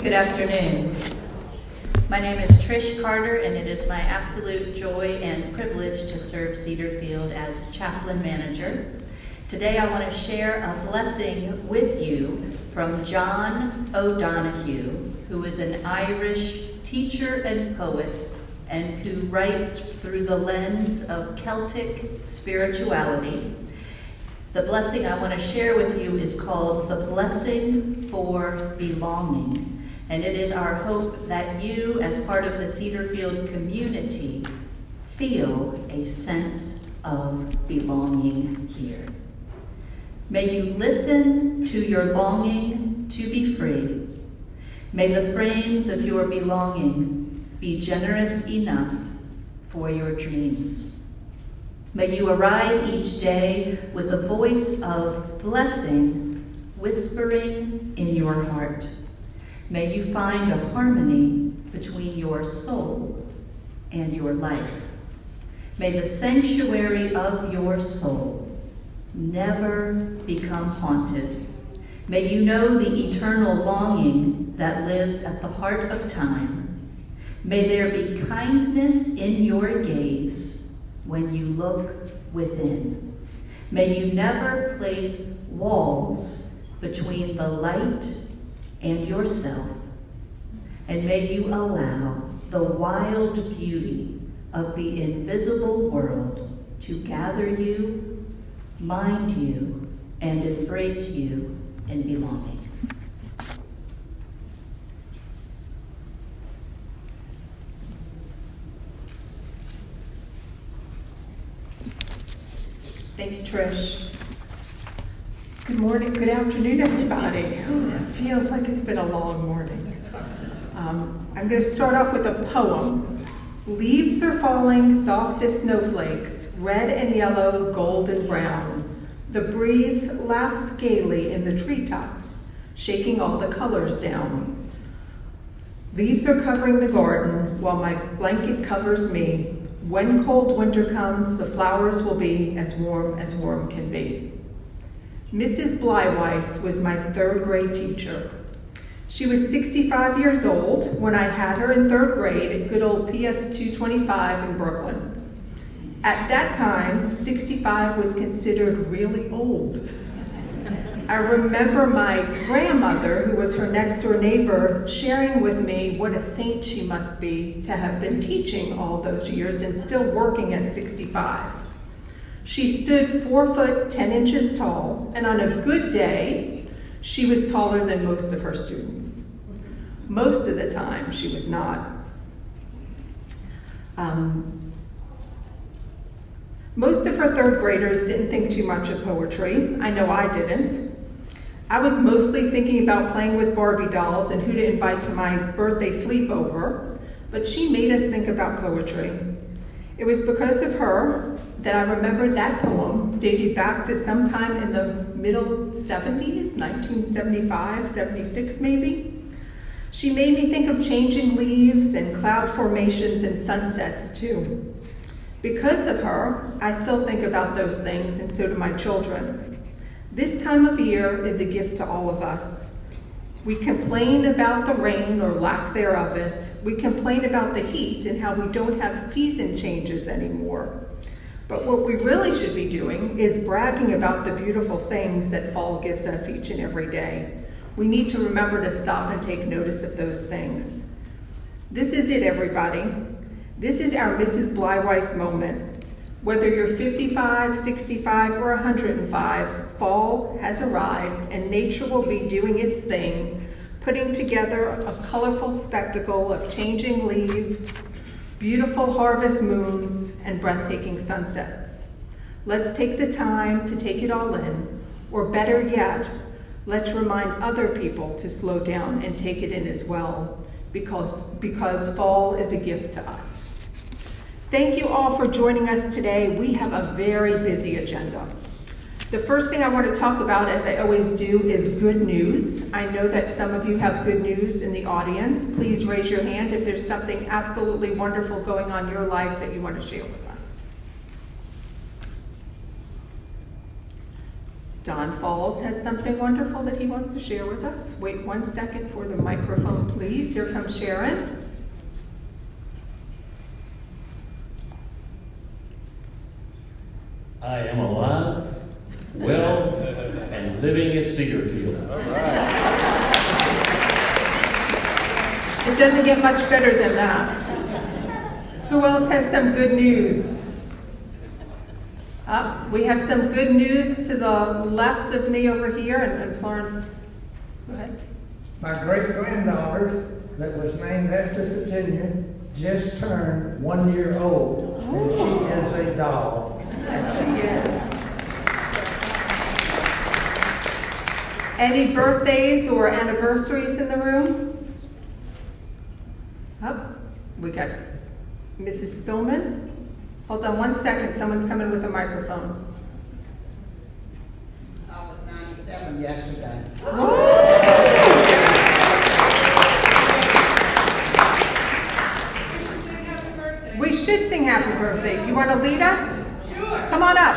Good afternoon. My name is Trish Carter, and it is my absolute joy and privilege to serve Cedarfield as chaplain manager. Today I want to share a blessing with you from John O'Donohue, who is an Irish teacher and poet, and who writes through the lens of Celtic spirituality. The blessing I want to share with you is called The Blessing for Belonging. And it is our hope that you, as part of the Cedarfield community, feel a sense of belonging here. May you listen to your longing to be free. May the frames of your belonging be generous enough for your dreams. May you arise each day with a voice of blessing whispering in your heart. May you find a harmony between your soul and your life. May the sanctuary of your soul never become haunted. May you know the eternal longing that lives at the heart of time. May there be kindness in your gaze when you look within. May you never place walls between the light and yourself, and may you allow the wild beauty of the invisible world to gather you, mind you, and embrace you in belonging. Thank you, Trish. Good morning, good afternoon, everybody. Ooh, it feels like it's been a long morning. I'm going to start off with a poem. Leaves are falling soft as snowflakes, red and yellow, gold and brown. The breeze laughs gaily in the treetops, shaking all the colors down. Leaves are covering the garden while my blanket covers me. When cold winter comes, the flowers will be as warm can be. Mrs. Bleiweiss was my third grade teacher. She was 65 years old when I had her in third grade at good old PS 225 in Brooklyn. At that time, 65 was considered really old. I remember my grandmother, who was her next door neighbor, sharing with me what a saint she must be to have been teaching all those years and still working at 65. She stood 4 foot 10 inches tall, and on a good day, she was taller than most of her students. Most of the time, she was not. Most of her third graders didn't think too much of poetry. I know I didn't. I was mostly thinking about playing with Barbie dolls and who to invite to my birthday sleepover, but she made us think about poetry. It was because of her that I remembered that poem dated back to sometime in the middle 70s, 1975, 76 maybe. She made me think of changing leaves and cloud formations and sunsets too. Because of her, I still think about those things, and so do my children. This time of year is a gift to all of us. We complain about the rain or lack thereof it. We complain about the heat and how we don't have season changes anymore. But what we really should be doing is bragging about the beautiful things that fall gives us each and every day. We need to remember to stop and take notice of those things. This is it, everybody. This is our Mrs. Bleiweiss moment. Whether you're 55, 65, or 105, fall has arrived and nature will be doing its thing, putting together a colorful spectacle of changing leaves, beautiful harvest moons, and breathtaking sunsets. Let's take the time to take it all in, or better yet, let's remind other people to slow down and take it in as well, because fall is a gift to us. Thank you all for joining us today. We have a very busy agenda. The first thing I want to talk about, as I always do, is good news. I know that some of you have good news in the audience. Please raise your hand if there's something absolutely wonderful going on in your life that you want to share with us. Don Falls has something wonderful that he wants to share with us. Wait 1 second for the microphone, please. Here comes Sharon. I am alive, well, and living at Cedarfield. All right. It doesn't get much better than that. Who else has some good news? We have some good news to the left of me over here, and Florence, go ahead. My great-granddaughter, that was named after Virginia, just turned 1 year old, and she is a doll. Yes, she is. Any birthdays or anniversaries in the room? Oh, we got Mrs. Spillman. Hold on 1 second, someone's coming with a microphone. I was 97 yesterday. We should sing happy birthday. You want to lead us? Come on up.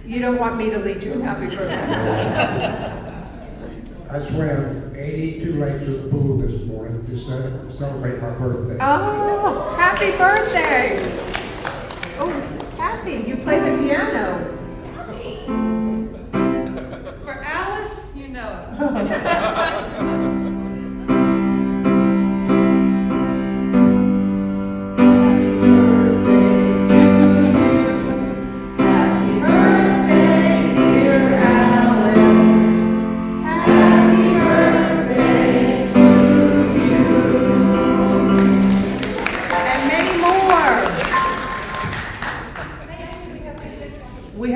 You don't want me to lead you in happy birthday. I swam 82 laps of the pool this morning to celebrate my birthday. Oh, happy birthday. Oh, happy. You play the piano. For Alice, you know it.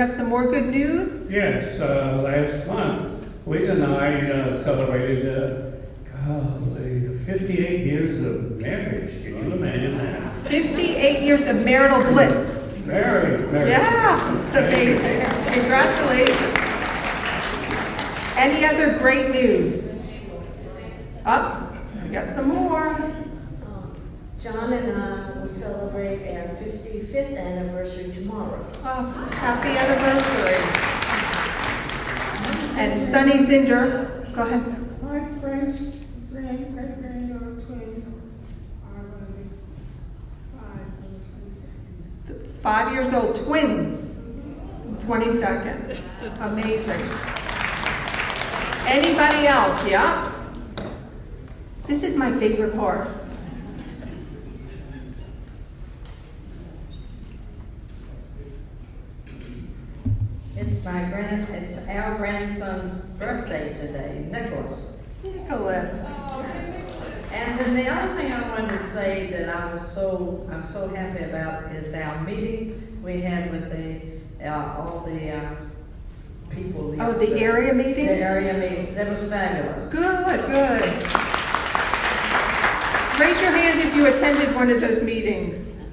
Some more good news? Yes, last month, Louise and I celebrated 58 years of marriage. Can you imagine that? 58 years of marital bliss. Married. Yeah, it's amazing. Congratulations. Any other great news? We got some more. John and I will celebrate our 55th anniversary tomorrow. Oh, happy anniversary. And Sunny Zinder, go ahead. My friends, great-granddaughter twins are going to be 5 on the 22nd. 5 years old twins. 22nd. Amazing. Anybody else? Yeah? This is my favorite part. It's our grandson's birthday today, Nicholas. Nicholas. And then the other thing I wanted to say that I'm so happy about is our meetings we had with all the people. Oh, the area meetings? The area meetings, that was fabulous. Good, good. Raise your hand if you attended one of those meetings.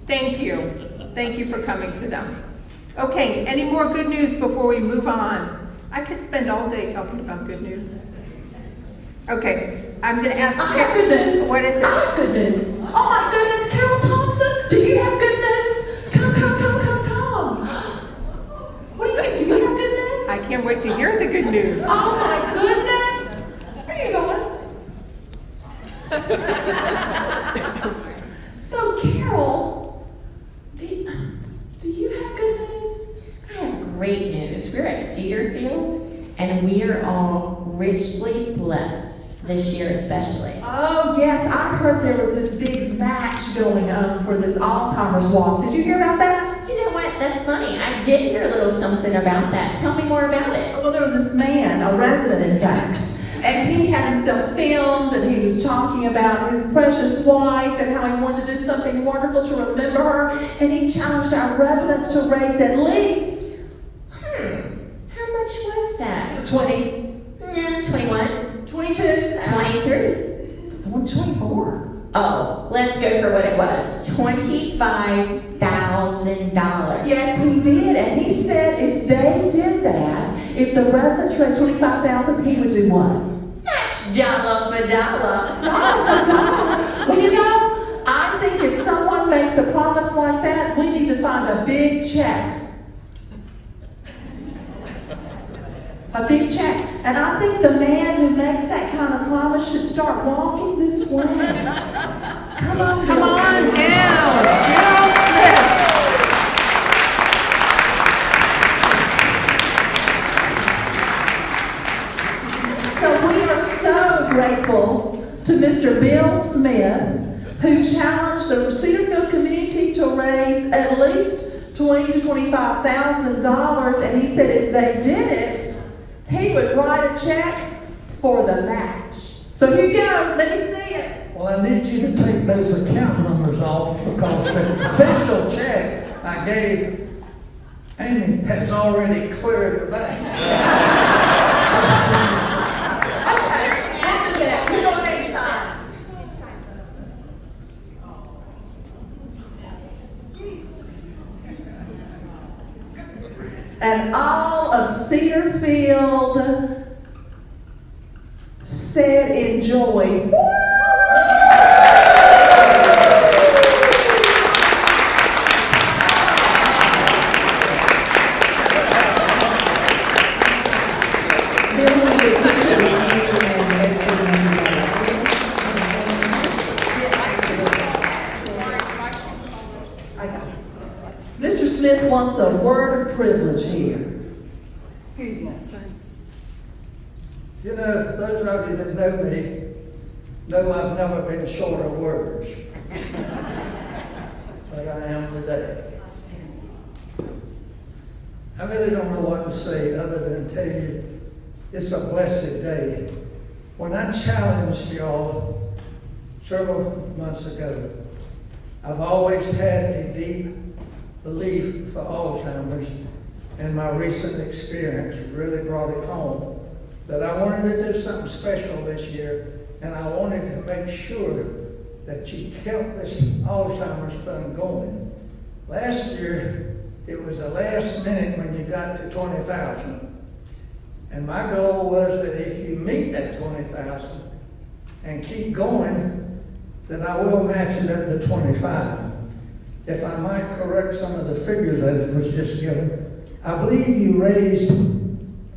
Thank you. Thank you for coming to them. Okay, any more good news before we move on? I could spend all day talking about good news. Okay, I'm going to ask. I have good news. What is it? I have good news. Oh my goodness, Carol Thompson, do you have good news? Come. What do you think? Do you have good news? I can't wait to hear the good news. Oh my goodness. Where are you going? So Carol, do you have good news? I have great news. We're at Cedarfield, and we are all richly blessed this year especially. Oh yes, I heard there was this big match going on for this Alzheimer's walk. Did you hear about that? You know what? That's funny. I did hear a little something about that. Tell me more about it. Well, there was this man, a resident in fact, and he had himself filmed, and he was talking about his precious wife and how he wanted to do something wonderful to remember her, and he challenged our residents to raise at least, How much was that? 20, 21? 22, 23? 24. Oh, let's go for what it was. $25,000. Yes, he did, and he said if they did that, if the residents raised $25,000, he would do what? That's dollar for dollar. Well, you know, I think if someone makes a promise like that, we need to find a big check. A big check. And I think the man who makes that kind of promise should start walking this way. Come on, Come Bill on Smith. down, Carol Smith. So we are so grateful to Mr. Bill Smith, who challenged the Cedarfield community to raise at least $20,000 to $25,000, and he said if they did it, he would write a check for the match. So here you go. Let me see it. Well, I need you to take those account numbers off because the official check I gave Amy has already cleared the bank. Okay, we'll do that. You go ahead and sign. And all of Cedarfield said enjoy. Mr. Smith wants a word of privilege here. Here you go. You know, those of you that know me know I've never been short of words. But I am today. I really don't know what to say other than tell you it's a blessed day. When I challenged y'all several months ago, I've always had a deep belief for Alzheimer's, and my recent experience really brought it home that I wanted to do something special this year, and I wanted to make sure that you kept this Alzheimer's fund going. Last year, it was the last minute when you got to 20,000. And my goal was that if you meet that 20,000 and keep going, then I will match it up to 25. If I might correct some of the figures that was just given, I believe you raised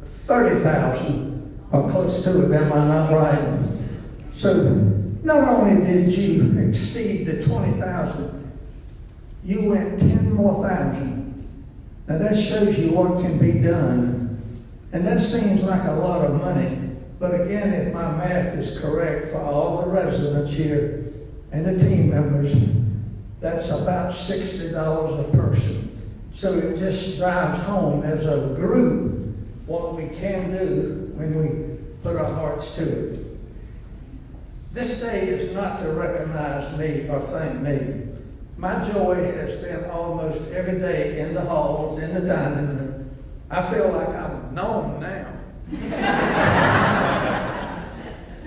30,000 or close to it, am I not right? So not only did you exceed the 20,000, you went 10 more thousand Now that shows you what can be done. And that seems like a lot of money. But again, if my math is correct for all the residents here and the team members, that's about $60 a person. So it just drives home as a group what we can do when we put our hearts to it. This day is not to recognize me or thank me. My joy has been almost every day in the halls, in the dining room. I feel like I'm known now.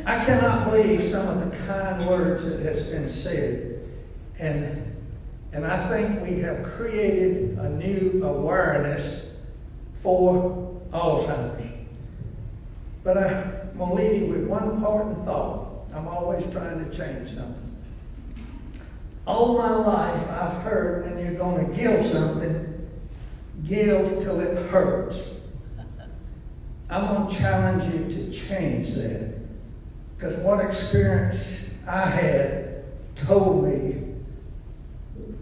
I cannot believe some of the kind words that has been said. And I think we have created a new awareness for Alzheimer's. But I'm going to leave you with one important thought. I'm always trying to change something. All my life I've heard when you're going to give something, give till it hurts. I'm going to challenge you to change that. Because what experience I had told me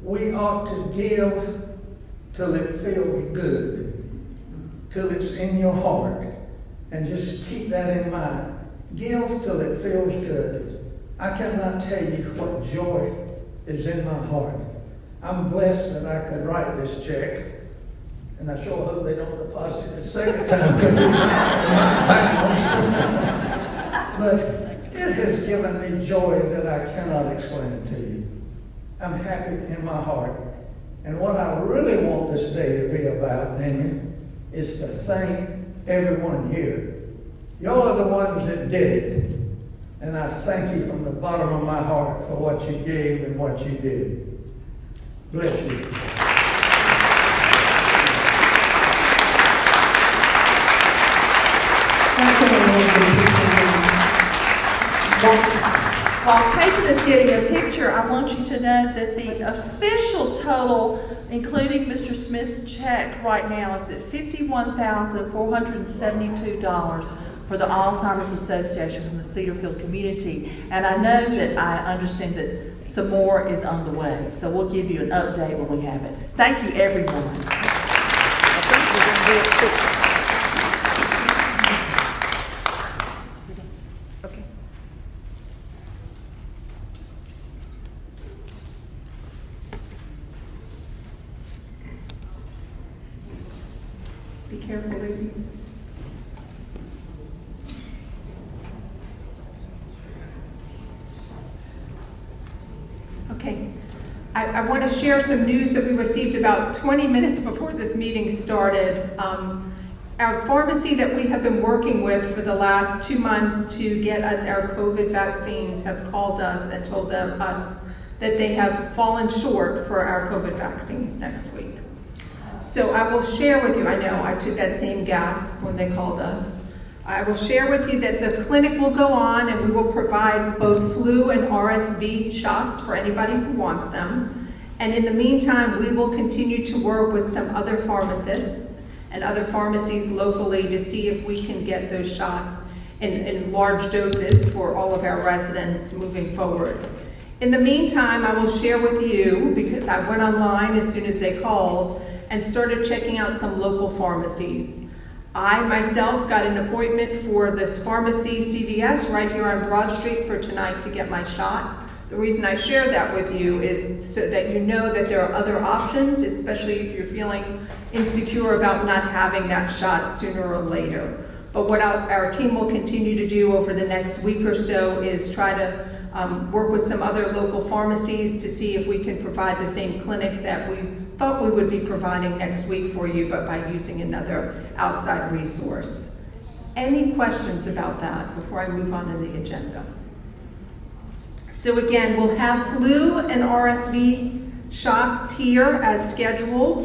we ought to give till it feels good, till it's in your heart. And just keep that in mind. Give till it feels good. I cannot tell you what joy is in my heart. I'm blessed that I could write this check. And I sure hope they don't deposit it a second time because it's not bounce. But it has given me joy that I cannot explain to you. I'm happy in my heart. And what I really want this day to be about, Amy, is to thank everyone here. Y'all are the ones that did it. And I thank you from the bottom of my heart for what you gave and what you did. Bless you. While Peyton is getting a picture, I want you to know that the official total, including Mr. Smith's check right now, is at $51,472 for the Alzheimer's Association from the Cedarfield community. And I know that I understand that some more is on the way. So we'll give you an update when we have it. Thank you, everyone. Be careful, ladies. Okay. I want to share some news that we received about 20 minutes before this meeting started. Our pharmacy that we have been working with for the last 2 months to get us our COVID vaccines have called us and told us that they have fallen short for our COVID vaccines next week. So I will share with you, I know I took that same gasp when they called us. I will share with you that the clinic will go on and we will provide both flu and RSV shots for anybody who wants them. And in the meantime, we will continue to work with some other pharmacists and other pharmacies locally to see if we can get those shots in large doses for all of our residents moving forward. In the meantime, I will share with you, because I went online as soon as they called, and started checking out some local pharmacies. I myself got an appointment for this pharmacy, CVS, right here on Broad Street for tonight to get my shot. The reason I share that with you is so that you know that there are other options, especially if you're feeling insecure about not having that shot sooner or later. But what our team will continue to do over the next week or so is try to work with some other local pharmacies to see if we can provide the same clinic that we thought we would be providing next week for you, but by using another outside resource. Any questions about that before I move on to the agenda? So again, we'll have flu and RSV shots here as scheduled.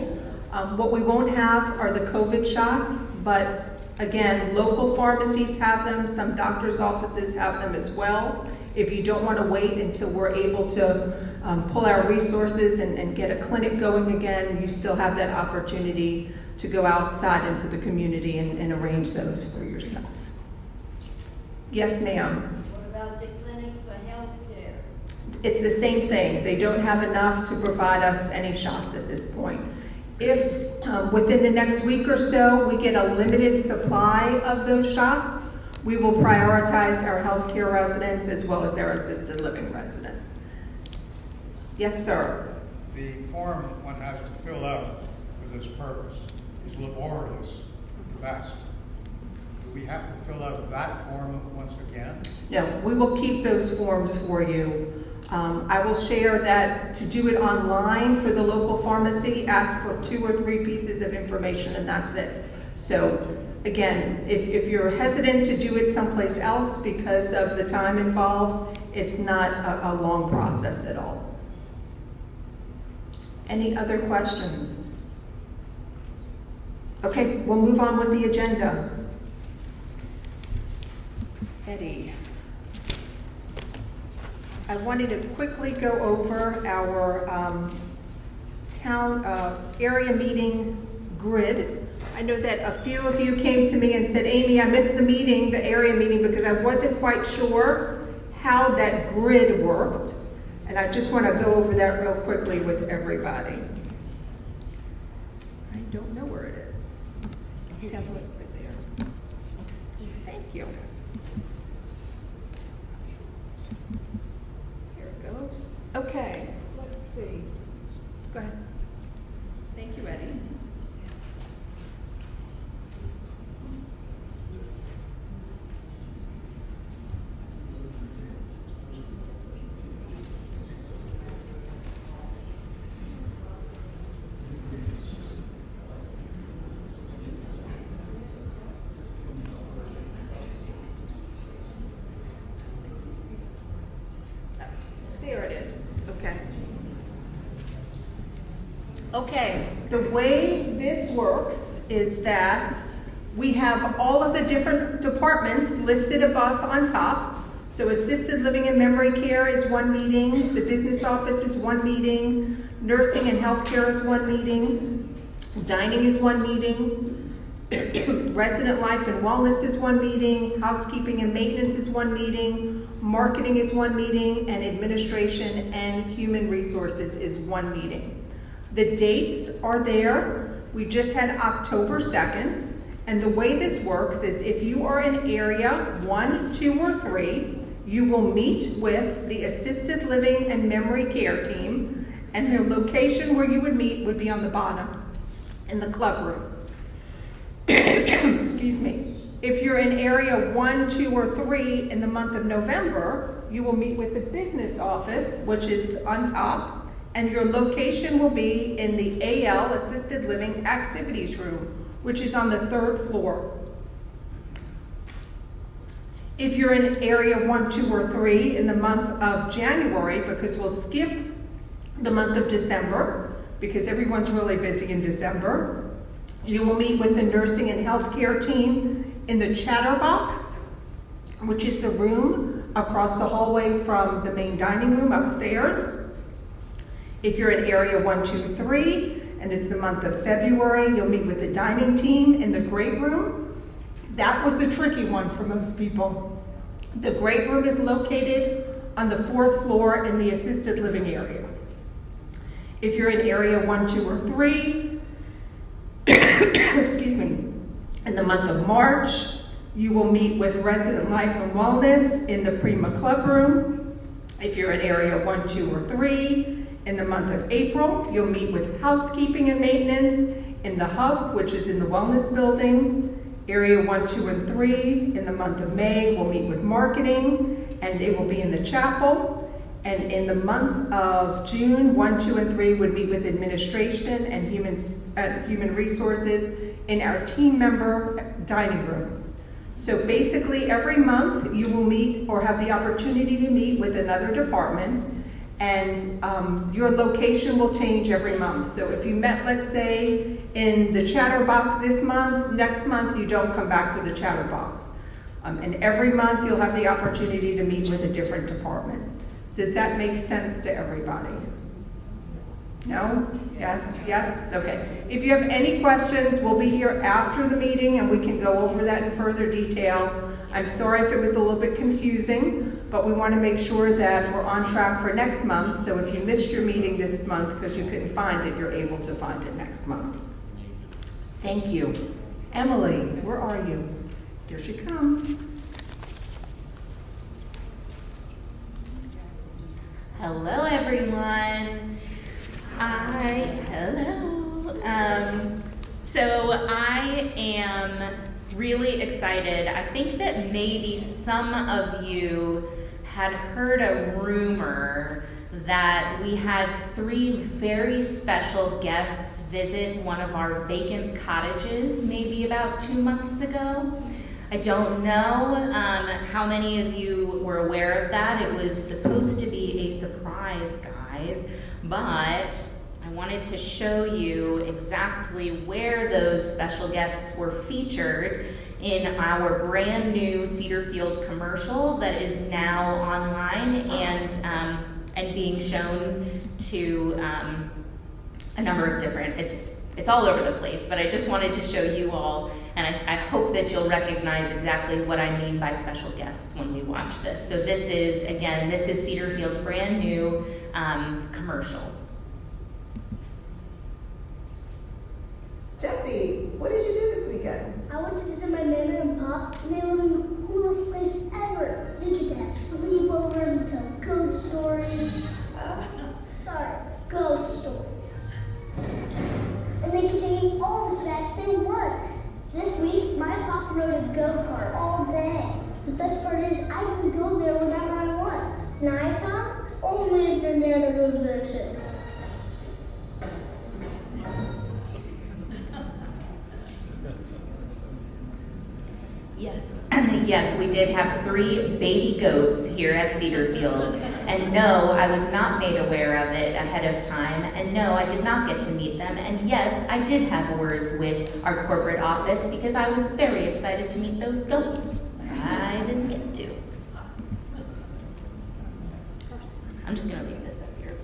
What we won't have are the COVID shots, but again, local pharmacies have them, some doctors' offices have them as well. If you don't want to wait until we're able to pull our resources and get a clinic going again, you still have that opportunity to go outside into the community and arrange those for yourself. Yes, ma'am? What about the clinic for health care? It's the same thing. They don't have enough to provide us any shots at this point. If within the next week or so we get a limited supply of those shots, we will prioritize our healthcare residents as well as our assisted living residents. Yes, sir. The form one has to fill out for this purpose is laborious, vast. Do we have to fill out that form once again? No, we will keep those forms for you. I will share that to do it online for the local pharmacy, ask for 2 or 3 pieces of information and that's it. So again, if you're hesitant to do it someplace else because of the time involved, it's not a long process at all. Any other questions? Okay, we'll move on with the agenda. Eddie. I wanted to quickly go over our town area meeting grid. I know that a few of you came to me and said, Amy, I missed the meeting, the area meeting, because I wasn't quite sure how that grid worked. And I just want to go over that real quickly with everybody. I don't know where it is. Template there. Thank you. Here it goes. Okay, let's see. Go ahead. Thank you, Eddie. There it is. Okay. Okay, the way this works is that we have all of the different departments listed above on top. So assisted living and memory care is one meeting, the business office is one meeting, nursing and healthcare is one meeting, dining is one meeting, resident life and wellness is one meeting, housekeeping and maintenance is one meeting, marketing is one meeting, and administration and human resources is one meeting. The dates are there. We just had October 2nd, and the way this works is if you are in area 1, 2, or 3, you will meet with the assisted living and memory care team, and their location where you would meet would be on the bottom in the club room. Excuse me. If you're in area 1, 2, or 3 in the month of November, you will meet with the business office, which is on top, and your location will be in the AL, Assisted Living Activities Room, which is on the 3rd floor. If you're in area 1, 2, or 3 in the month of January, because we'll skip the month of December, because everyone's really busy in December, you will meet with the nursing and healthcare team in the Chatterbox, which is the room across the hallway from the main dining room upstairs. If you're in area 1, 2, 3, and it's the month of February, you'll meet with the dining team in the great room. That was a tricky one for most people. The great room is located on the 4th floor in the assisted living area. If you're in area 1, 2, or 3, excuse me, in the month of March, you will meet with Resident Life and Wellness in the Prima Club Room. If you're in area 1, 2, or 3, in the month of April, you'll meet with Housekeeping and Maintenance in the Hub, which is in the Wellness Building. Area 1, 2, and 3, in the month of May, we'll meet with Marketing, and it will be in the Chapel. And in the month of June, 1, 2, and 3 would meet with Administration and Human Resources in our team member dining room. So basically, every month you will meet or have the opportunity to meet with another department, and your location will change every month. So if you met, let's say, in the Chatterbox this month, next month you don't come back to the Chatterbox. And every month you'll have the opportunity to meet with a different department. Does that make sense to everybody? No? Yes? Yes? Okay. If you have any questions, we'll be here after the meeting and we can go over that in further detail. Now, I'm sorry if it was a little bit confusing, but we want to make sure that we're on track for next month. So if you missed your meeting this month because you couldn't find it, you're able to find it next month. Thank you. Emily, where are you? Here she comes. Hello, everyone. Hello. So I am really excited. I think that maybe some of you had heard a rumor that we had 3 very special guests visit one of our vacant cottages maybe about 2 months ago. I don't know how many of you were aware of that. It was supposed to be a surprise, guys, but I wanted to show you exactly where those special guests were featured in our brand new Cedarfield commercial that is now online and being shown to a number of different, it's all over the place, but I just wanted to show you all, and I hope that you'll recognize exactly what I mean by special guests when we watch this. So this is Cedarfield's brand new commercial. Jesse, what did you do this weekend? I went to visit my Nana and Pop, and they live in the coolest place ever. They get to have sleepovers and tell ghost stories. Ghost stories. And they get to eat all the snacks they want. This week, my Pop rode a go-kart all day. The best part is I can go there whenever I want. Now I come, only if your Nana goes there too. Yes, yes, we did have 3 baby goats here at Cedarfield. And no, I was not made aware of it ahead of time. And no, I did not get to meet them. And yes, I did have words with our corporate office because I was very excited to meet those goats. I didn't get to. I'm just going to leave this up here.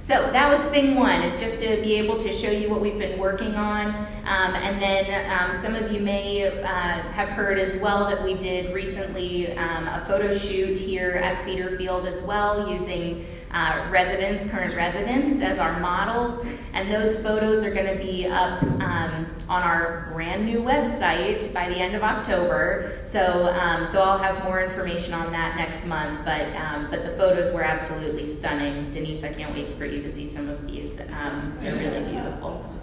So that was thing 1, is just to be able to show you what we've been working on. And then some of you may have heard as well that we did recently a photo shoot here at Cedarfield as well, using current residents as our models. And those photos are going to be up on our brand new website by the end of October. So I'll have more information on that next month. But the photos were absolutely stunning. Denise, I can't wait for you to see some of these. They're really beautiful.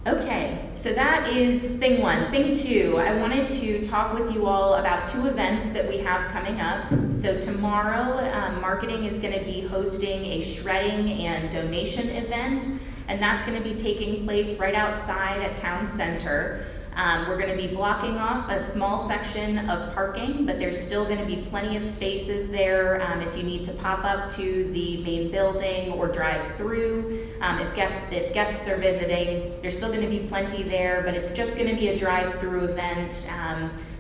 Okay, so that is thing 1. Thing 2, I wanted to talk with you all about 2 events that we have coming up. So tomorrow, marketing is going to be hosting a shredding and donation event, and that's going to be taking place right outside at Town Center. We're going to be blocking off a small section of parking, but there's still going to be plenty of spaces there if you need to pop up to the main building or drive through. If guests are visiting, there's still going to be plenty there, but it's just going to be a drive-through event.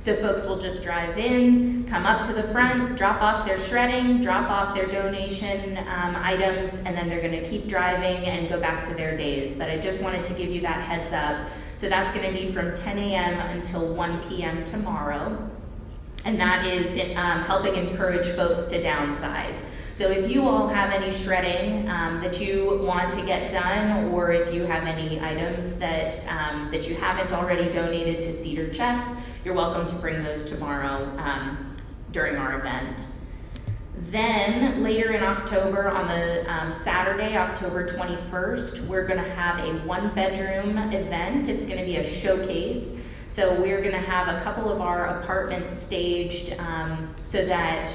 So folks will just drive in, come up to the front, drop off their shredding, drop off their donation items, and then they're going to keep driving and go back to their days. But I just wanted to give you that heads up. So that's going to be from 10 a.m. until 1 p.m. tomorrow. And that is helping encourage folks to downsize. So if you all have any shredding that you want to get done, or if you have any items that you haven't already donated to Cedar Chest, you're welcome to bring those tomorrow during our event. Then later in October, on the Saturday, October 21st, we're going to have a 1-bedroom event. It's going to be a showcase. So we're going to have a couple of our apartments staged so that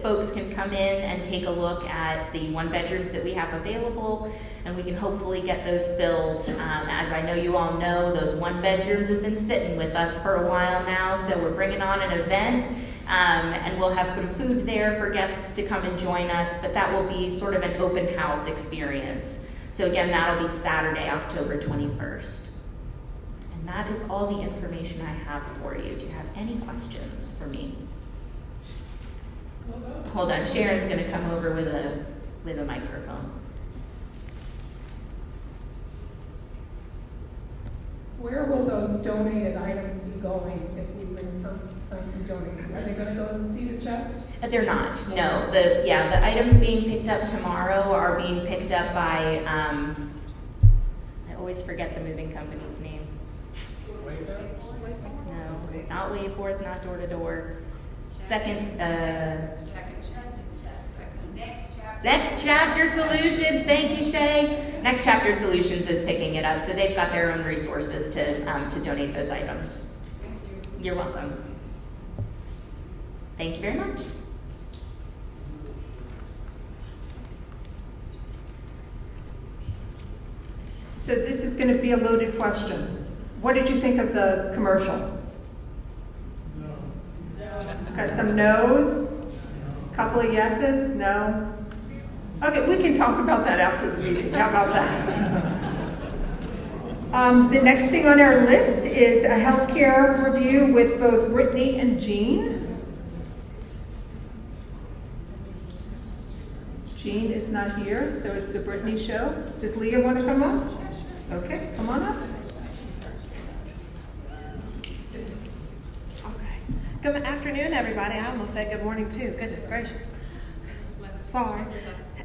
folks can come in and take a look at the 1-bedrooms that we have available, and we can hopefully get those filled. As I know you all know, those 1-bedrooms have been sitting with us for a while now, so we're bringing on an event. And we'll have some food there for guests to come and join us, but that will be sort of an open house experience. So again, that'll be Saturday, October 21st. And that is all the information I have for you. Do you have any questions for me? Hold on, Sharon's going to come over with a microphone. Where will those donated items be going if we bring some donated? Are they gonna go in the Cedar chest? They're not, no. The items being picked up tomorrow are being picked up by, I always forget the moving company's name. No, not Wayforth, not Door to Door. Next Chapter Solutions, thank you, Shay. Next Chapter Solutions is picking it up, so they've got their own resources to donate those items. You're welcome. Thank you very much. So this is going to be a loaded question. What did you think of the commercial? Got some no's? Couple of yeses? No? Okay, we can talk about that after the meeting. How about that? The next thing on our list is a healthcare review with both Brittany and Jean. Jean is not here, so it's the Brittany show. Does Leah want to come up? Okay, come on up. Okay. Good afternoon, everybody. I almost said good morning, too. Goodness gracious. Sorry.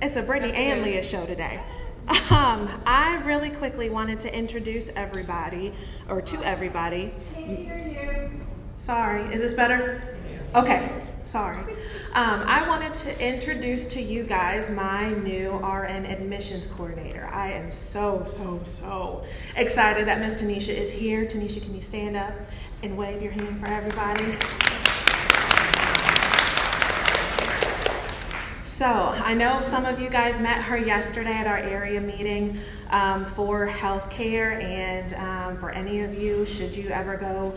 It's a Brittany and Leah show today. I really quickly wanted to introduce everybody, or to everybody. Can't hear you. Sorry. Is this better? Okay. Sorry. I wanted to introduce to you guys my new RN admissions coordinator. I am so excited that Miss Tanisha is here. Tanisha, can you stand up and wave your hand for everybody? So I know some of you guys met her yesterday at our area meeting for healthcare, and for any of you, should you ever go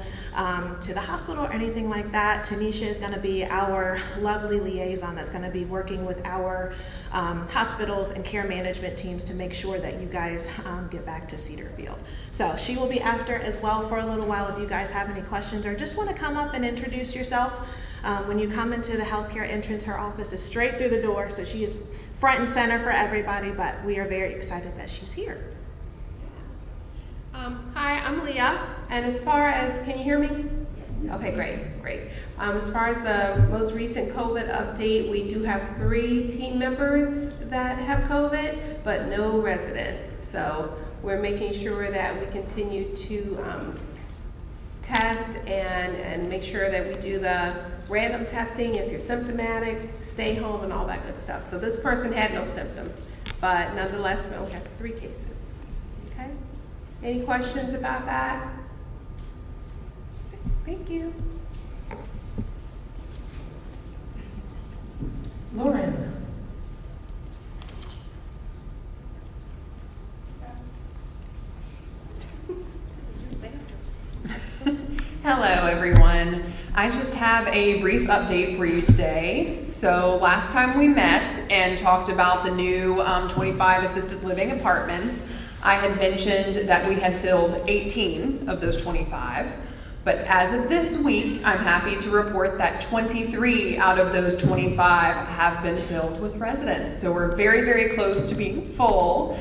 to the hospital or anything like that, Tanisha is going to be our lovely liaison that's going to be working with our hospitals and care management teams to make sure that you guys get back to Cedarfield. So she will be after as well for a little while if you guys have any questions or just want to come up and introduce yourself. When you come into the healthcare entrance, her office is straight through the door, so she is front and center for everybody, but we are very excited that she's here. Hi, I'm Leah, and as far as, can you hear me? Okay, great. As far as the most recent COVID update, we do have 3 team members that have COVID, but no residents. So we're making sure that we continue to test and make sure that we do the random testing. If you're symptomatic, stay home and all that good stuff. So this person had no symptoms, but nonetheless, we only have 3 cases. Okay? Any questions about that? Thank you. Lauren. Hello, everyone. I just have a brief update for you today. So last time we met and talked about the new 25 assisted living apartments, I had mentioned that we had filled 18 of those 25. But as of this week, I'm happy to report that 23 out of those 25 have been filled with residents. So we're very, very close to being full.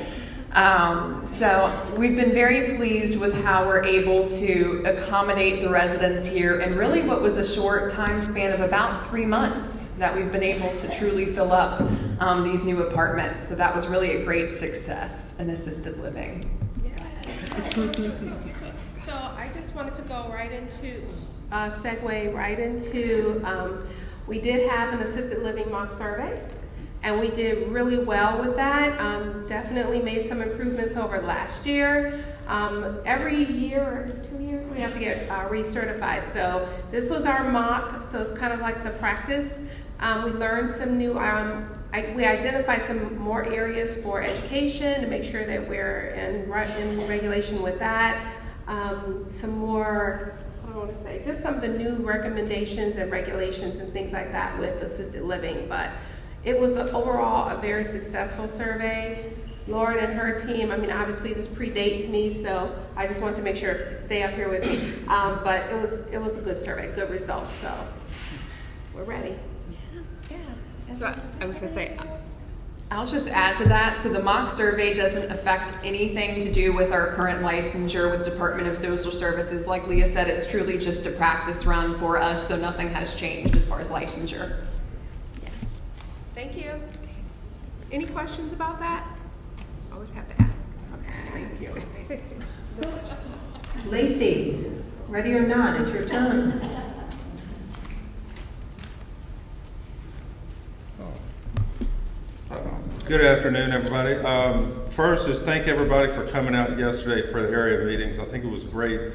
So we've been very pleased with how we're able to accommodate the residents here in really what was a short time span of about 3 months that we've been able to truly fill up these new apartments. So that was really a great success in assisted living. So I just wanted to go right into, segue right into, we did have an assisted living mock survey. And we did really well with that. Definitely made some improvements over last year. Every year or 2 years, we have to get recertified. So this was our mock, so it's kind of like the practice. We learned some new, we identified some more areas for education to make sure that we're in regulation with that. Some more, what do I want to say, just some of the new recommendations and regulations and things like that with assisted living. But it was overall a very successful survey. Lauren and her team, I mean, obviously this predates me, so I just want to make sure, stay up here with me. But it was a good survey, good results, so we're ready. So I was going to say, I'll just add to that. So the mock survey doesn't affect anything to do with our current licensure with Department of Social Services. Like Leah said, it's truly just a practice run for us, so nothing has changed as far as licensure. Yeah. Thank you. Any questions about that? Always have to ask. Okay, thank you. Lacey, ready or not, it's your turn. Good afternoon, everybody. First is thank everybody for coming out yesterday for the area meetings. I think it was great.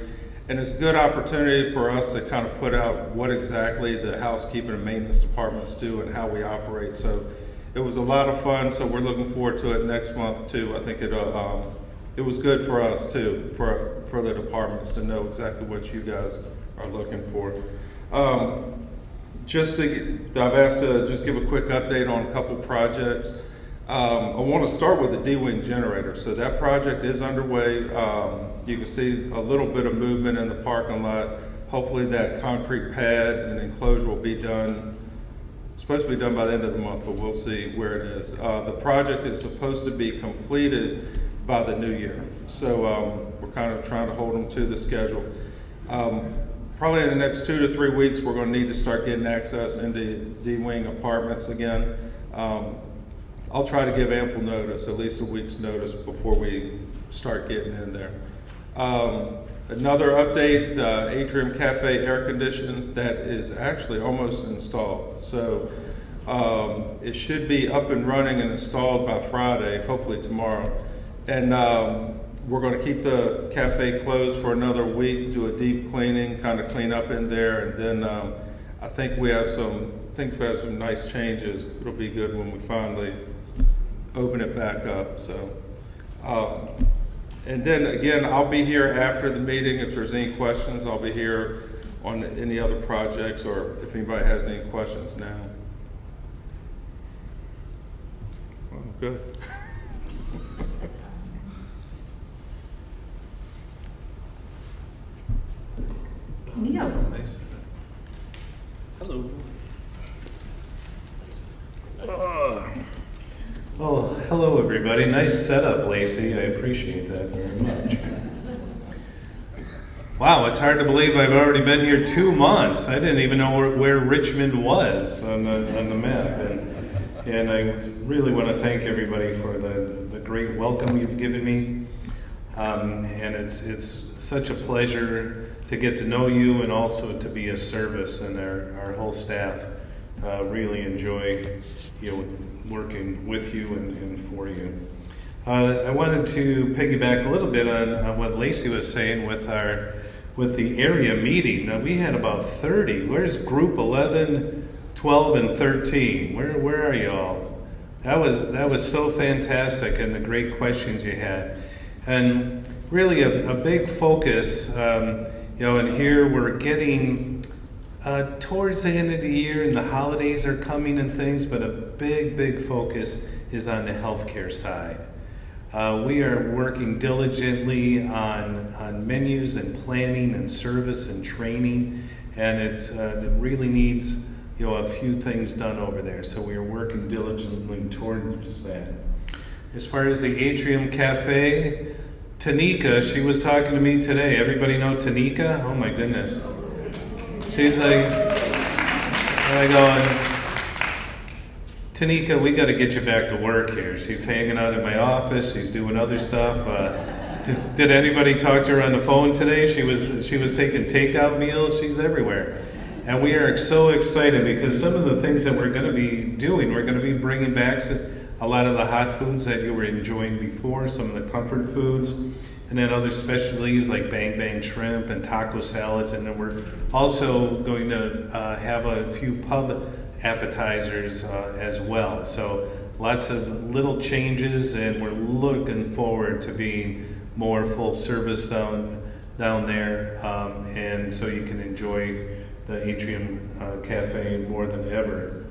And it's a good opportunity for us to kind of put out what exactly the housekeeping and maintenance departments do and how we operate. So it was a lot of fun, so we're looking forward to it next month too. I think it was good for us too, for the departments to know exactly what you guys are looking for. I've asked to just give a quick update on a couple projects. I want to start with the D-Wing generator. So that project is underway. You can see a little bit of movement in the parking lot. Hopefully that concrete pad and enclosure will be done. It's supposed to be done by the end of the month, but we'll see where it is. The project is supposed to be completed by the new year. So we're kind of trying to hold them to the schedule. Probably in the next 2 to 3 weeks, we're going to need to start getting access into D-Wing apartments again. I'll try to give ample notice, at least a week's notice before we start getting in there. Another update, the Atrium Cafe air conditioning, that is actually almost installed. So it should be up and running and installed by Friday, hopefully tomorrow. And we're going to keep the cafe closed for another week, do a deep cleaning, kind of clean up in there, and then I think we have some nice changes. It'll be good when we finally open it back up. So, and then again, I'll be here after the meeting. If there's any questions, I'll be here on any other projects, or if anybody has any questions now. Well, good. Neil. Nice. Hello. Well, hello everybody. Nice setup, Lacey. I appreciate that very much. Wow, it's hard to believe I've already been here 2 months. I didn't even know where Richmond was on the map. And I really want to thank everybody for the great welcome you've given me. And it's such a pleasure to get to know you and also to be a service, and our whole staff really enjoy working with you and for you. I wanted to piggyback a little bit on what Lacey was saying with the area meeting. Now we had about 30. Where's group 11, 12, and 13? Where are you all? That was so fantastic, and the great questions you had, and really a big focus. And here we're getting towards the end of the year, and the holidays are coming and things, but a big focus is on the healthcare side. We are working diligently on menus and planning and service and training, and it really needs a few things done over there. So we are working diligently towards that. As far as the Atrium Cafe, Tanika, she was talking to me today. Everybody know Tanika? Oh my goodness. She's like, I go, Tanika, we got to get you back to work here. She's hanging out in my office. She's doing other stuff. Did anybody talk to her on the phone today? She was taking takeout meals. She's everywhere. And we are so excited because some of the things that we're going to be doing, we're going to be bringing back a lot of the hot foods that you were enjoying before, some of the comfort foods, and then other specialties like Bang Bang Shrimp and taco salads. And then we're also going to have a few pub appetizers as well. So lots of little changes, and we're looking forward to being more full service down there, and so you can enjoy the Atrium Cafe more than ever.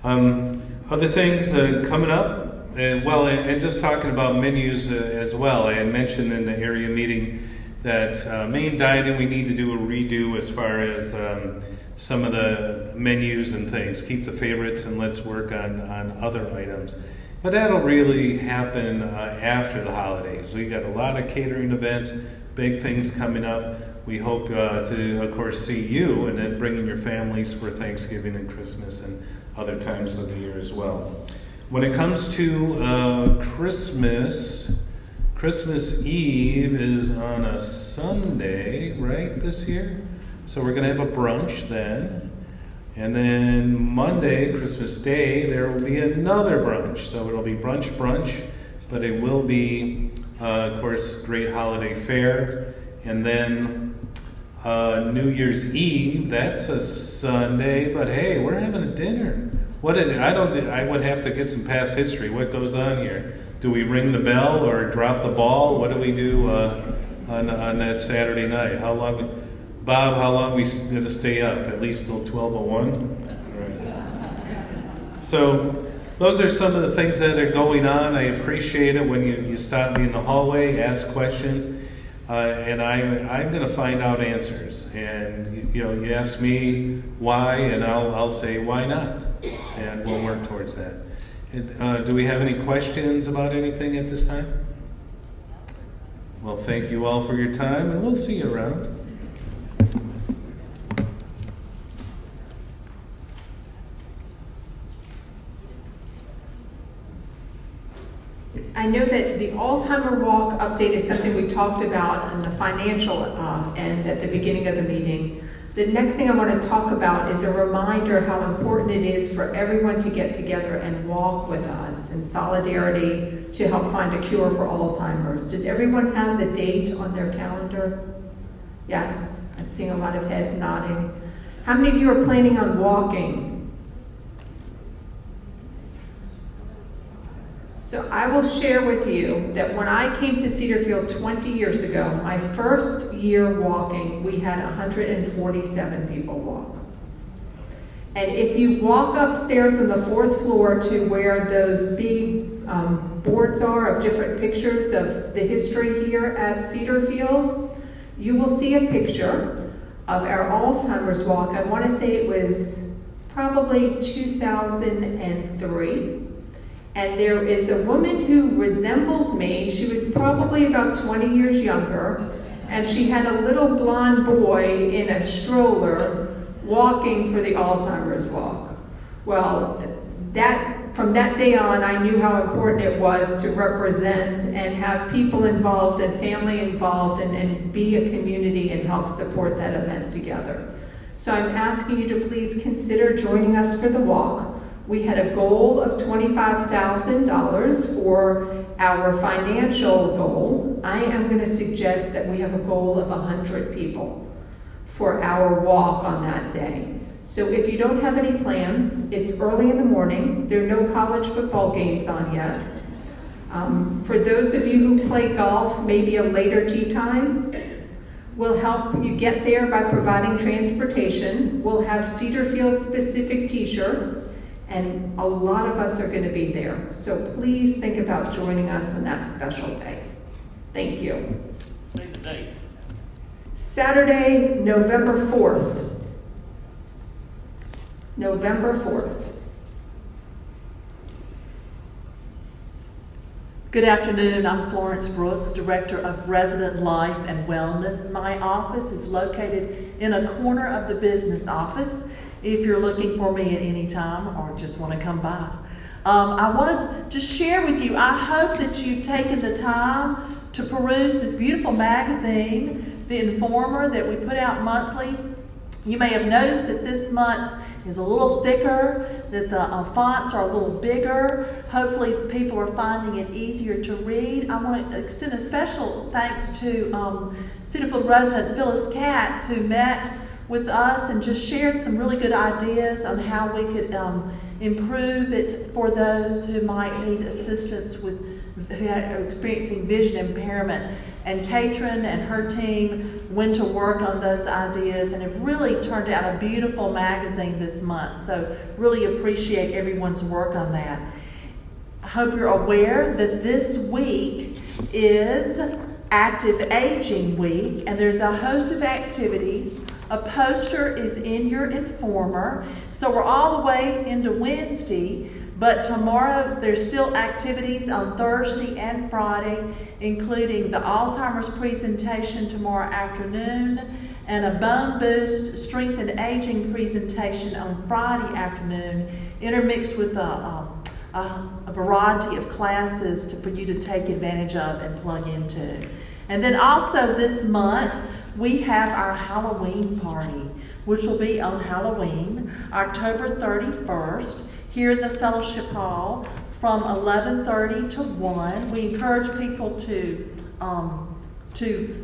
Other things coming up, and just talking about menus as well. I had mentioned in the area meeting that main dining, we need to do a redo as far as some of the menus and things. Keep the favorites and let's work on other items. But that'll really happen after the holidays. We got a lot of catering events, big things coming up. We hope to, of course, see you and then bring in your families for Thanksgiving and Christmas and other times of the year as well. When it comes to Christmas Eve is on a Sunday, right, this year? So we're going to have a brunch then. And then Monday, Christmas Day, there will be another brunch. So it'll be brunch, but it will be, of course, great holiday fare. And then New Year's Eve, that's a Sunday, but hey, we're having a dinner. I would have to get some past history. What goes on here? Do we ring the bell or drop the ball? What do we do on that Saturday night? How long, Bob? How long we going to stay up? At least till 12:01. Right. So those are some of the things that are going on. I appreciate it when you stop me in the hallway, ask questions, and I'm going to find out answers. And you ask me why, and I'll say why not, and we'll work towards that. Do we have any questions about anything at this time? Well, thank you all for your time, and we'll see you around. I know that the Alzheimer Walk update is something we talked about on the financial end at the beginning of the meeting. The next thing I want to talk about is a reminder how important it is for everyone to get together and walk with us in solidarity to help find a cure for Alzheimer's. Does everyone have the date on their calendar? Yes, I'm seeing a lot of heads nodding. How many of you are planning on walking? So I will share with you that when I came to Cedarfield 20 years ago, my first year walking, we had 147 people walk. And if you walk upstairs on the 4th floor to where those big boards are of different pictures of the history here at Cedarfield, you will see a picture of our Alzheimer's walk. I want to say it was probably 2003. And there is a woman who resembles me. She was probably about 20 years younger, and she had a little blonde boy in a stroller walking for the Alzheimer's walk. Well, from that day on, I knew how important it was to represent and have people involved and family involved and be a community and help support that event together. So I'm asking you to please consider joining us for the walk. We had a goal of $25,000 for our financial goal. I am going to suggest that we have a goal of 100 people for our walk on that day. So if you don't have any plans, it's early in the morning. There are no college football games on yet. For those of you who play golf, maybe a later tee time. We'll help you get there by providing transportation. We'll have Cedarfield specific t-shirts. And a lot of us are going to be there. So please think about joining us on that special day. Thank you. Say the date. Saturday, November 4th. November 4th. Good afternoon. I'm Florence Brooks, Director of Resident Life and Wellness. My office is located in a corner of the business office. If you're looking for me at any time or just want to come by. I want to just share with you, I hope that you've taken the time to peruse this beautiful magazine, The Informer, that we put out monthly. You may have noticed that this month's is a little thicker, that the fonts are a little bigger. Hopefully people are finding it easier to read. I want to extend a special thanks to Cedarfield resident Phyllis Katz, who met with us and just shared some really good ideas on how we could improve it for those who might need assistance who are experiencing vision impairment. And Katrin and her team went to work on those ideas and have really turned out a beautiful magazine this month. So really appreciate everyone's work on that. I hope you're aware that this week is Active Aging Week, and there's a host of activities A poster is in your informer. So we're all the way into Wednesday, but tomorrow there's still activities on Thursday and Friday, including the Alzheimer's presentation tomorrow afternoon and a Bone Boost Strength and Aging presentation on Friday afternoon, intermixed with a variety of classes for you to take advantage of and plug into. And then also this month, we have our Halloween party, which will be on Halloween, October 31st, here in the Fellowship Hall from 11:30 to 1. We encourage people to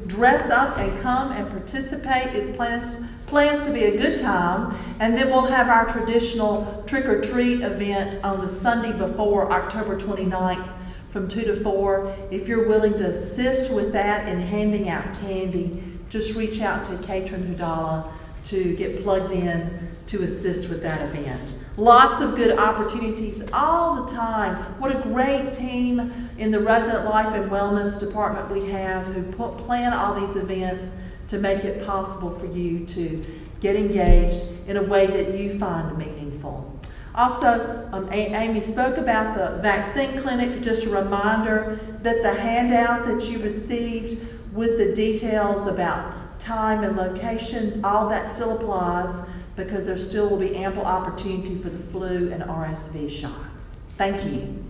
dress up and come and participate. It plans to be a good time. And then we'll have our traditional trick-or-treat event on the Sunday before, October 29th, from 2 to 4. If you're willing to assist with that and handing out candy, just reach out to Katrin Hudala to get plugged in to assist with that event. Lots of good opportunities all the time. What a great team in the Resident Life and Wellness Department we have who plan all these events to make it possible for you to get engaged in a way that you find meaningful. Also, Amy spoke about the vaccine clinic. Just a reminder that the handout that you received with the details about time and location, all that still applies because there still will be ample opportunity for the flu and RSV shots. Thank you.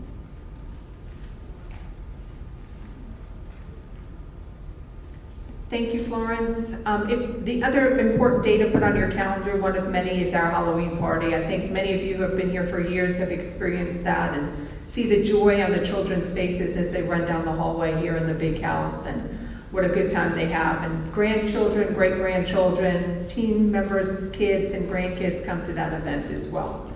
Thank you, Florence. If the other important day to put on your calendar, one of many, is our Halloween party. I think many of you who have been here for years have experienced that and see the joy on the children's faces as they run down the hallway here in the big house, and what a good time they have. And grandchildren, great-grandchildren, team members, kids, and grandkids come to that event as well.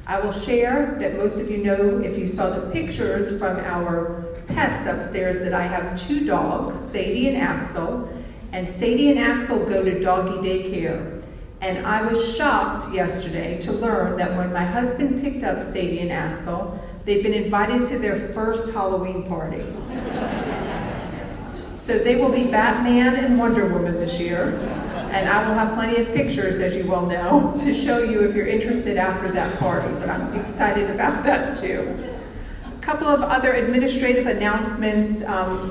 I will share that most of you know, if you saw the pictures from our pets upstairs, that I have 2 dogs, Sadie and Axel. And Sadie and Axel go to doggy daycare. And I was shocked yesterday to learn that when my husband picked up Sadie and Axel, they've been invited to their first Halloween party. So they will be Batman and Wonder Woman this year. And I will have plenty of pictures, as you well know, to show you if you're interested after that party. But I'm excited about that too. Couple of other administrative announcements.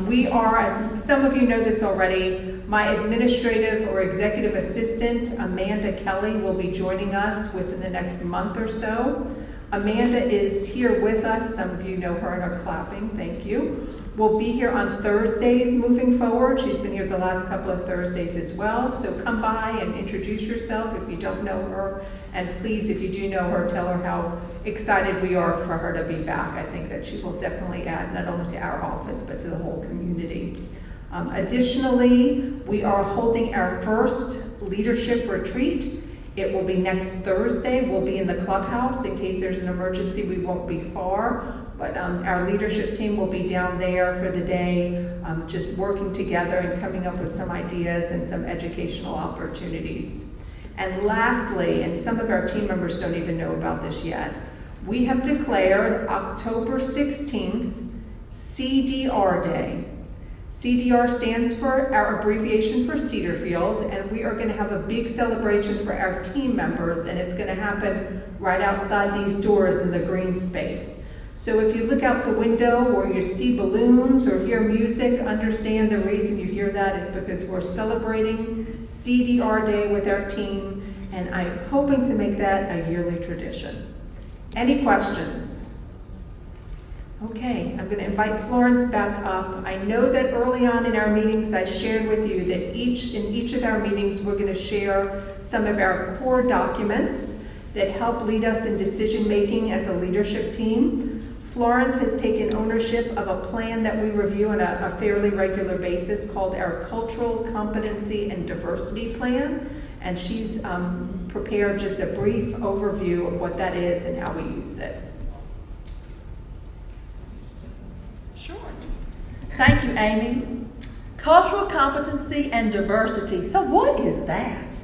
We are, as some of you know this already, my administrative or executive assistant, Amanda Kelly, will be joining us within the next month or so. Amanda is here with us. Some of you know her and are clapping. Thank you. We'll be here on Thursdays moving forward. She's been here the last couple of Thursdays as well. So come by and introduce yourself if you don't know her. And please, if you do know her, tell her how excited we are for her to be back. I think that she will definitely add not only to our office, but to the whole community. Additionally, we are holding our first leadership retreat. It will be next Thursday. We'll be in the clubhouse. In case there's an emergency, we won't be far. But our leadership team will be down there for the day, just working together and coming up with some ideas and some educational opportunities. And lastly, and some of our team members don't even know about this yet, we have declared October 16th CDR Day. CDR stands for our abbreviation for Cedarfield, and we are going to have a big celebration for our team members, and it's going to happen right outside these doors in the green space. So if you look out the window or you see balloons or hear music, understand the reason you hear that is because we're celebrating CDR Day with our team, and I'm hoping to make that a yearly tradition. Any questions? Okay, I'm going to invite Florence back up. I know that early on in our meetings I shared with you that in each of our meetings we're going to share some of our core documents that help lead us in decision making as a leadership team. Florence has taken ownership of a plan that we review on a fairly regular basis called our Cultural Competency and Diversity Plan, and she's prepared just a brief overview of what that is and how we use it. Sure. Thank you, Amy. Cultural competency and diversity. So what is that?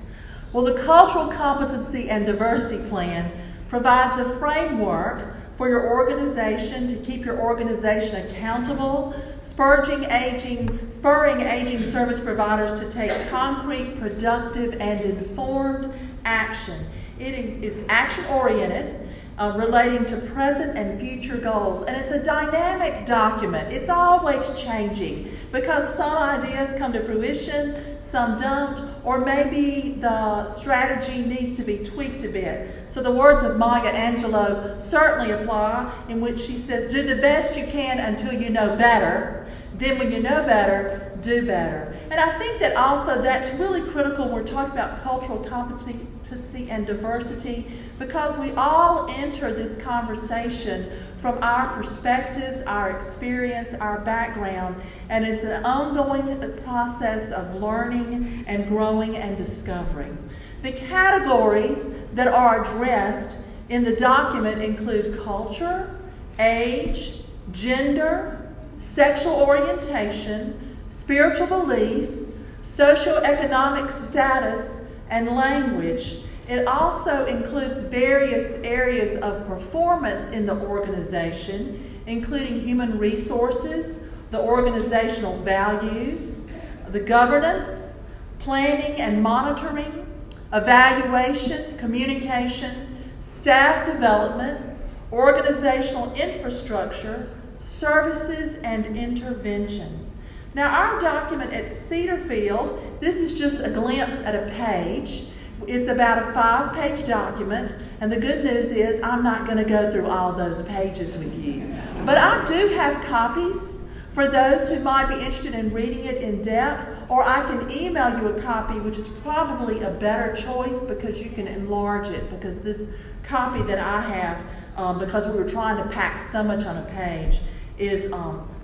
Well, the Cultural Competency and Diversity Plan provides a framework for your organization to keep your organization accountable, spurring aging service providers to take concrete, productive, and informed action. It's action-oriented, relating to present and future goals. And it's a dynamic document. It's always changing because some ideas come to fruition, some don't, or maybe the strategy needs to be tweaked a bit. So the words of Maya Angelou certainly apply, in which she says, do the best you can until you know better. Then when you know better, do better. And I think that also that's really critical when we're talking about cultural competency and diversity, because we all enter this conversation from our perspectives, our experience, our background, and it's an ongoing process of learning and growing and discovering. The categories that are addressed in the document include culture, age, gender, sexual orientation, spiritual beliefs, socioeconomic status, and language. It also includes various areas of performance in the organization, including human resources, the organizational values, the governance, planning and monitoring, evaluation, communication, staff development, organizational infrastructure, services, and interventions. Now, our document at Cedarfield, this is just a glimpse at a page. It's about a 5-page document, and the good news is I'm not going to go through all those pages with you. But I do have copies for those who might be interested in reading it in depth, or I can email you a copy, which is probably a better choice because you can enlarge it, because this copy that I have, because we were trying to pack so much on a page, is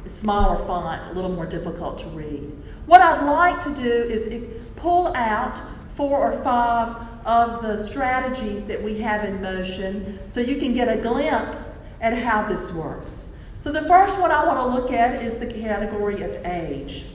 smaller font, a little more difficult to read. What I'd like to do is pull out 4 or 5 of the strategies that we have in motion so you can get a glimpse at how this works. So the first one I want to look at is the category of age.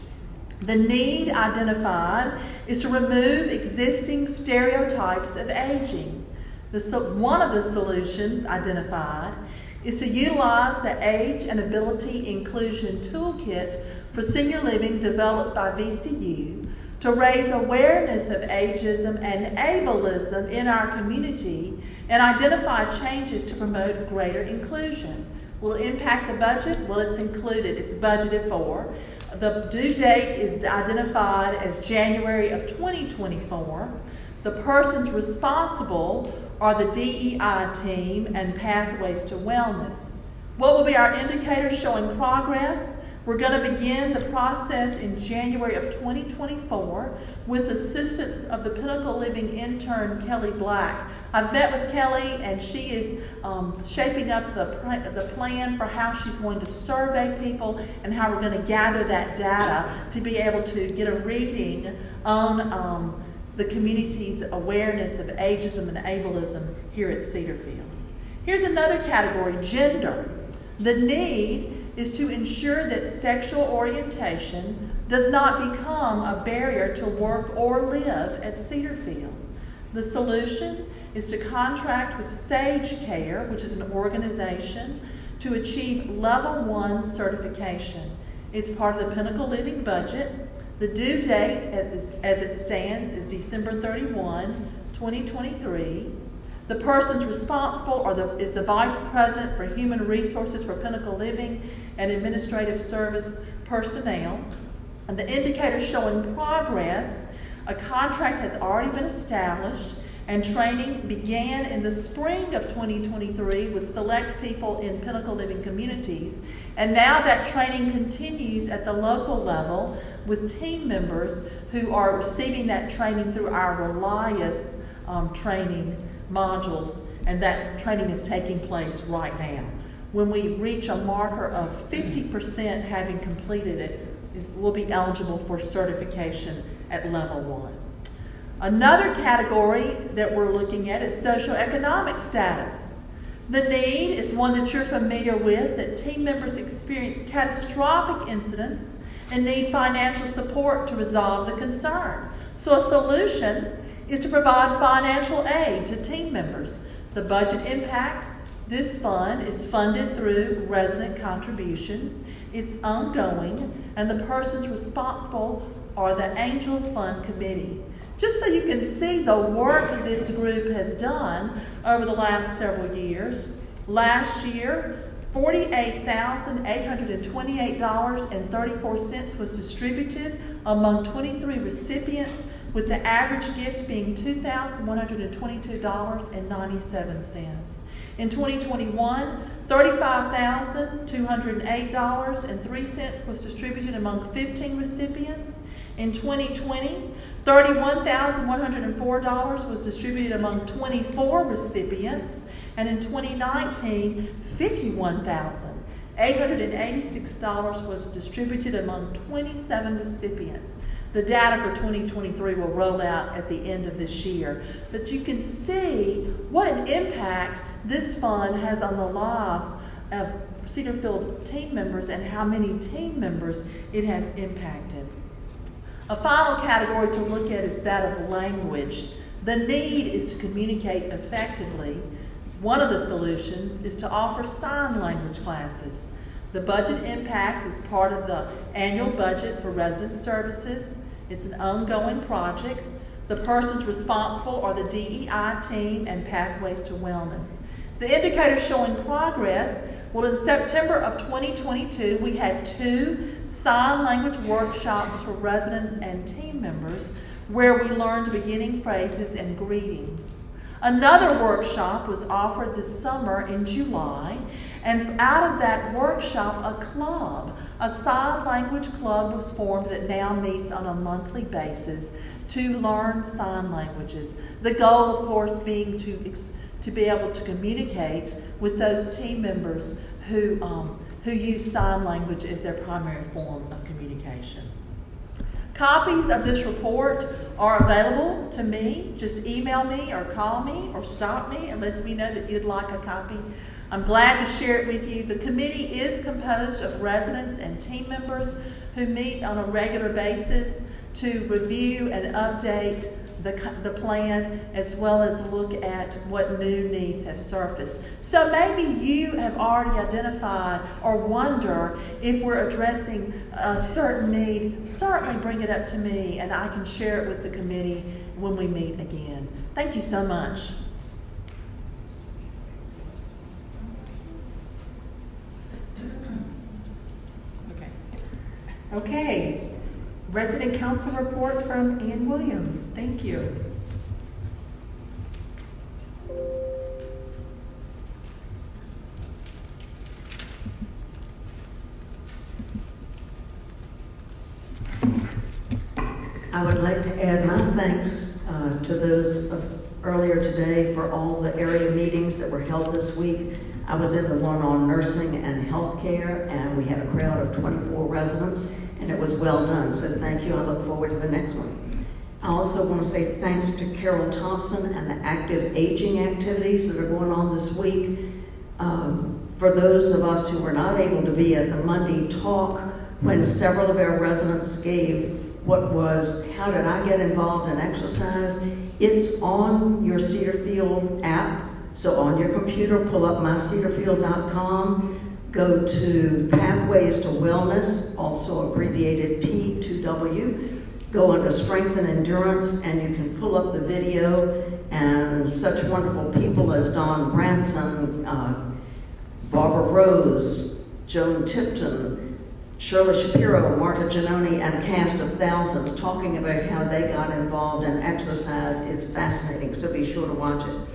The need identified is to remove existing stereotypes of aging. One of the solutions identified is to utilize the Age and Ability Inclusion Toolkit for Senior Living developed by VCU to raise awareness of ageism and ableism in our community and identify changes to promote greater inclusion. Will it impact the budget? Well, it's included. It's budgeted for. The due date is identified as January of 2024. The persons responsible are the DEI team and Pathways to Wellness. What will be our indicators showing progress? We're going to begin the process in January of 2024 with assistance of the Pinnacle Living intern, Kelly Black. I've met with Kelly, and she is shaping up the plan for how she's going to survey people and how we're going to gather that data to be able to get a reading on the community's awareness of ageism and ableism here at Cedarfield. Here's another category, gender. The need is to ensure that sexual orientation does not become a barrier to work or live at Cedarfield. The solution is to contract with Sage Care, which is an organization, to achieve Level 1 certification. It's part of the Pinnacle Living budget. The due date, as it stands, is December 31, 2023. The persons responsible is the Vice President for Human Resources for Pinnacle Living and Administrative Service Personnel. And the indicators showing progress, a contract has already been established, and training began in the spring of 2023 with select people in Pinnacle Living communities. And now that training continues at the local level with team members who are receiving that training through our Relias training modules, and that training is taking place right now. When we reach a marker of 50% having completed it, we'll be eligible for certification at Level 1. Another category that we're looking at is socioeconomic status. The need is one that you're familiar with, that team members experience catastrophic incidents and need financial support to resolve the concern. So a solution is to provide financial aid to team members. The budget impact This fund is funded through resident contributions. It's ongoing, and the persons responsible are the Angel Fund Committee. Just so you can see the work this group has done over the last several years. Last year, $48,828.34 was distributed among 23 recipients, with the average gift being $2,122.97. In 2021, $35,208.03 was distributed among 15 recipients. In 2020, $31,104 was distributed among 24 recipients. And in 2019, $51,886 was distributed among 27 recipients. The data for 2023 will roll out at the end of this year. But you can see what an impact this fund has on the lives of Cedarfield team members and how many team members it has impacted. A final category to look at is that of language. The need is to communicate effectively. One of the solutions is to offer sign language classes. The budget impact is part of the annual budget for resident services. It's an ongoing project. The persons responsible are the DEI team and Pathways to Wellness. The indicators showing progress, well, in September of 2022, we had 2 sign language workshops for residents and team members where we learned beginning phrases and greetings. Another workshop was offered this summer in July, and out of that workshop, a sign language club was formed that now meets on a monthly basis to learn sign languages. The goal, of course, being to be able to communicate with those team members who use sign language as their primary form of communication. Copies of this report are available to me. Just email me or call me or stop me and let me know that you'd like a copy. I'm glad to share it with you. The committee is composed of residents and team members who meet on a regular basis to review and update the plan, as well as look at what new needs have surfaced. So maybe you have already identified or wonder if we're addressing a certain need. Certainly bring it up to me and I can share it with the committee when we meet again. Thank you so much. Okay. Resident Council report from Ann Williams. Thank you. I would like to add my thanks to those earlier today for all the area meetings that were held this week. I was in the one on nursing and healthcare, and we had a crowd of 24 residents, and it was well done, so thank you. I look forward to the next one. I also want to say thanks to Carol Thompson and the active aging activities that are going on this week. For those of us who were not able to be at the Monday talk, when several of our residents gave what was, how did I get involved in exercise? It's on your Cedarfield app. So on your computer, pull up mycedarfield.com, go to Pathways to Wellness, also abbreviated P2W, go under Strength and Endurance, and you can pull up the video, and such wonderful people as Don Branson, Barbara Rose, Joan Tipton, Shirley Shapiro, Marta Giannoni, and a cast of thousands talking about how they got involved in exercise. It's fascinating, so be sure to watch it.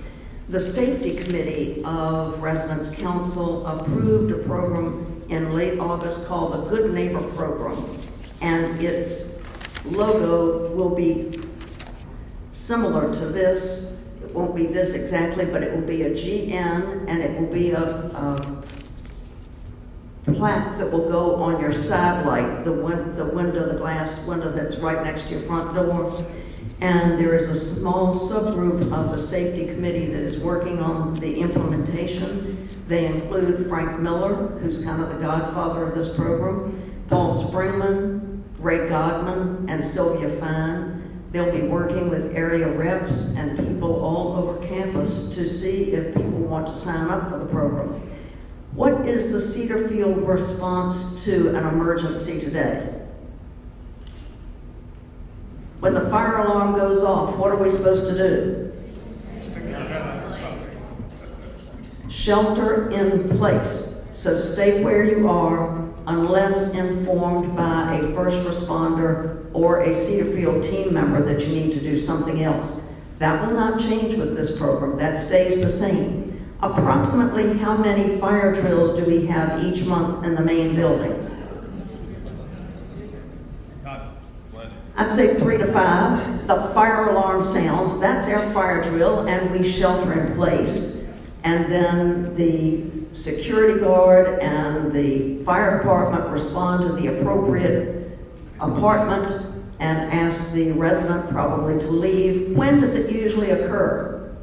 The Safety Committee of Residents Council approved a program in late August called the Good Neighbor Program, and its logo will be similar to this. It won't be this exactly, but it will be a GN, and it will be a plaque that will go on your side light, the glass window that's right next to your front door. And there is a small subgroup of the safety committee that is working on the implementation. They include Frank Miller, who's kind of the godfather of this program, Paul Springman, Ray Godman, and Sylvia Fine. They'll be working with area reps and people all over campus canvas to see if people want to sign up for the program. What is the Cedar Field response to an emergency today? When the fire alarm goes off, what are we supposed to do? Shelter in place. So stay where you are unless informed by a first responder or a Cedar Field team member that you need to do something else. That will not change with this program. That stays the same. Approximately how many fire drills do we have each month in the main building? I'd say 3 to 5. The fire alarm sounds, that's our fire drill, and we shelter in place. And then the security guard and the fire department respond to the appropriate apartment and ask the resident probably to leave. When does it usually occur?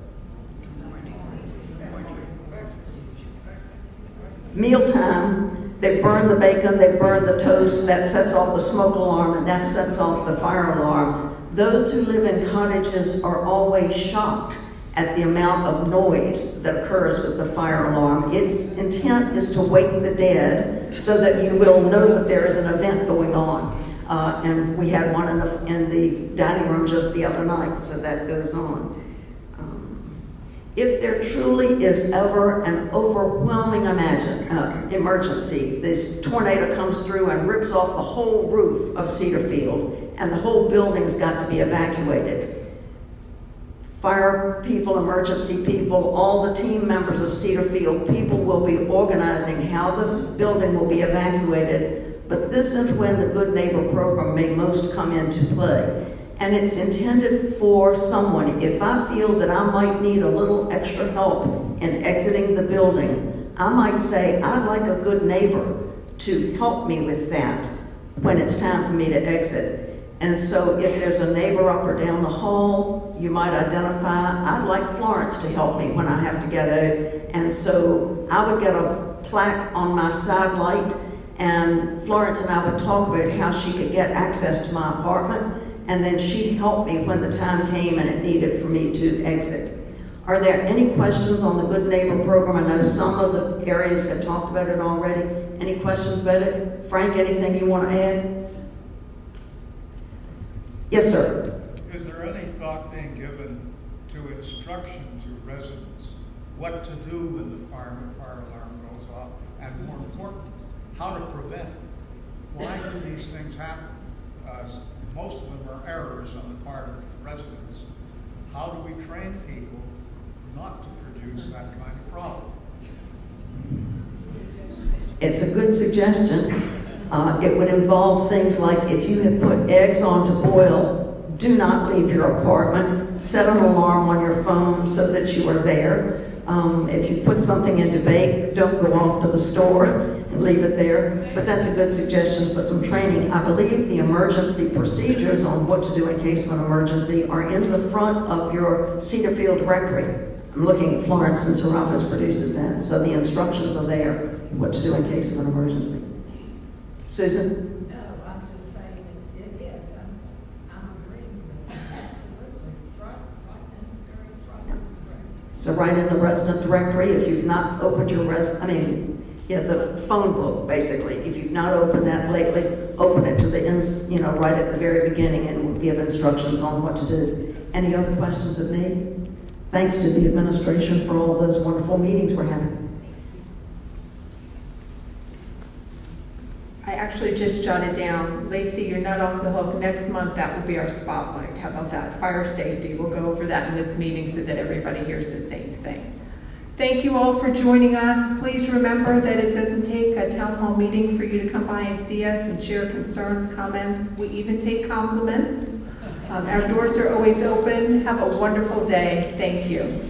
Mealtime, they burn the bacon, they burn the toast, that sets off the smoke alarm, and that sets off the fire alarm. Those who live in cottages are always shocked at the amount of noise that occurs with the fire alarm. Its intent is to wake the dead so that you will know that there is an event going on. And we had one in the dining room just the other night, so that goes on. If there truly is ever an overwhelming emergency, this tornado comes through and rips off the whole roof of Cedar Field, and the whole building's got to be evacuated. Fire people, emergency people, all the team members of Cedar Field, people will be organizing how the building will be evacuated, but this is when the Good Neighbor program may most come into play. And it's intended for someone. If I feel that I might need a little extra help in exiting the building, I might say, I'd like a good neighbor to help me with that when it's time for me to exit. And so if there's a neighbor up or down the hall, you might identify, I'd like Florence to help me when I have to get out. And so I would get a plaque on my side light, and Florence and I would talk about how she could get access to my apartment, and then she'd help me when the time came and it needed for me to exit. Are there any questions on the Good Neighbor program? I know some of the areas have talked about it already. Any questions about it? Frank, anything you want to add? Yes, sir. Is there any thought being given to instruction to residents what to do when the fire alarm goes off, and more important, how to prevent? Why do these things happen? Most of them are errors on the part of residents. How do we train people not to produce that kind of problem? It's a good suggestion. It would involve things like if you had put eggs on to boil, do not leave your apartment. Set an alarm on your phone so that you are there. If you put something in to bake, don't go off to the store and leave it there. But that's a good suggestion for some training. I believe the emergency procedures on what to do in case of an emergency are in the front of your Cedar Field directory. I'm looking at Florence since her office produces that. So the instructions are there, what to do in case of an emergency. Susan? No, I'm just saying it is. I'm agreeing with that. Absolutely. Right in the front of the directory. So right in the resident directory, if you've not opened your the phone book, basically. If you've not opened that lately, open it to the right at the very beginning, and we'll give instructions on what to do. Any other questions of me? Thanks to the administration for all those wonderful meetings we're having. I actually just jotted down, Lacey, you're not off the hook. Next month, that will be our spotlight. How about that? Fire safety. We'll go over that in this meeting so that everybody hears the same thing. Thank you all for joining us. Please remember that it doesn't take a town hall meeting for you to come by and see us and share concerns, comments. We even take compliments. Our doors are always open. Have a wonderful day. Thank you.